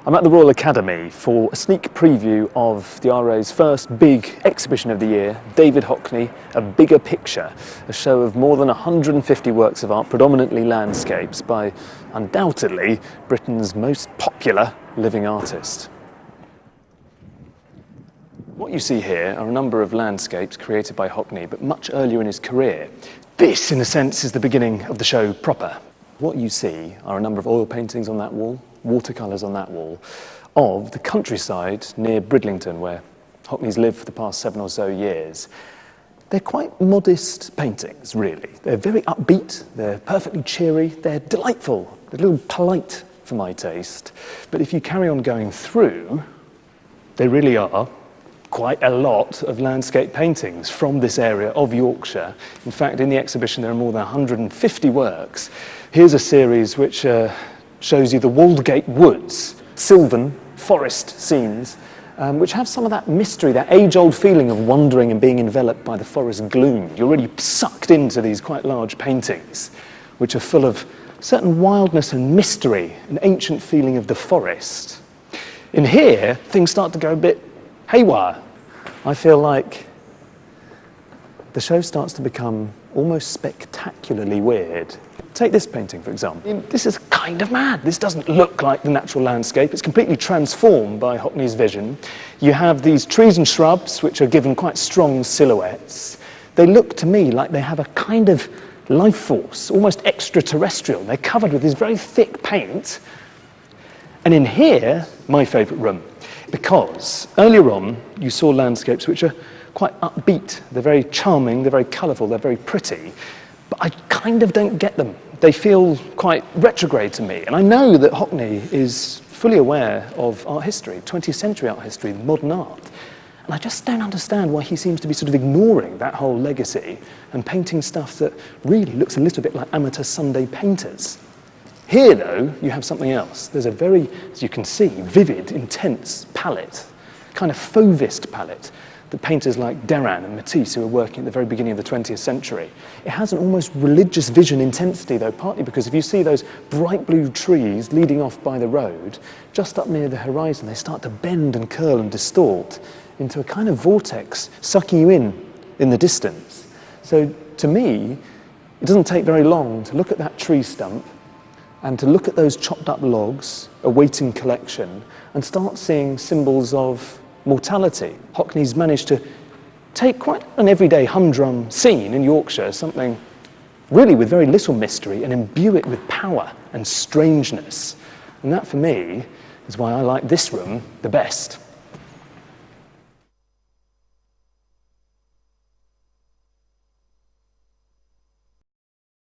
I'm at the Royal Academy for a sneak preview of the RA's first big exhibition of the year, David Hockney, A Bigger Picture, a show of more than 150 works of art, predominantly landscapes, by undoubtedly Britain's most popular living artist. What you see here are a number of landscapes created by Hockney, but much earlier in his career. This, in a sense, is the beginning of the show proper. What you see are a number of oil paintings on that wall, watercolours on that wall, of the countryside near Bridlington, where Hockney's lived for the past 7 or so years. They're quite modest paintings, really. They're very upbeat, they're perfectly cheery, they're delightful, a little polite for my taste. But if you carry on going through, they really are quite a lot of landscape paintings from this area of Yorkshire. In fact, in the exhibition there are more than 150 works. Here's a series which shows you the Waldgate Woods, sylvan forest scenes, which have some of that mystery, that age-old feeling of wandering and being enveloped by the forest gloom. You're really sucked into these quite large paintings, which are full of certain wildness and mystery, an ancient feeling of the forest. In here, things start to go a bit haywire. I feel like the show starts to become almost spectacularly weird. Take this painting, for example. This is kind of mad. This doesn't look like the natural landscape. It's completely transformed by Hockney's vision. You have these trees and shrubs, which are given quite strong silhouettes. They look to me like they have a kind of life force, almost extraterrestrial. They're covered with this very thick paint. And in here, my favourite room, because earlier on you saw landscapes which are quite upbeat. They're very charming, they're very colourful, they're very pretty, but I kind of don't get them. They feel quite retrograde to me, and I know that Hockney is fully aware of art history, 20th century art history, modern art, and I just don't understand why he seems to be sort of ignoring that whole legacy and painting stuff that really looks a little bit like amateur Sunday painters. Here, though, you have something else. There's a very, as you can see, vivid, intense palette, kind of Fauvist palette, that painters like Derain and Matisse, who were working at the very beginning of the 20th century. It has an almost religious vision intensity, though, partly because if you see those bright blue trees leading off by the road, just up near the horizon, they start to bend and curl and distort into a kind of vortex, sucking you in the distance. So, to me, it doesn't take very long to look at that tree stump and to look at those chopped up logs awaiting collection and start seeing symbols of mortality. Hockney's managed to take quite an everyday humdrum scene in Yorkshire, something really with very little mystery, and imbue it with power and strangeness. And that, for me, is why I like this room the best.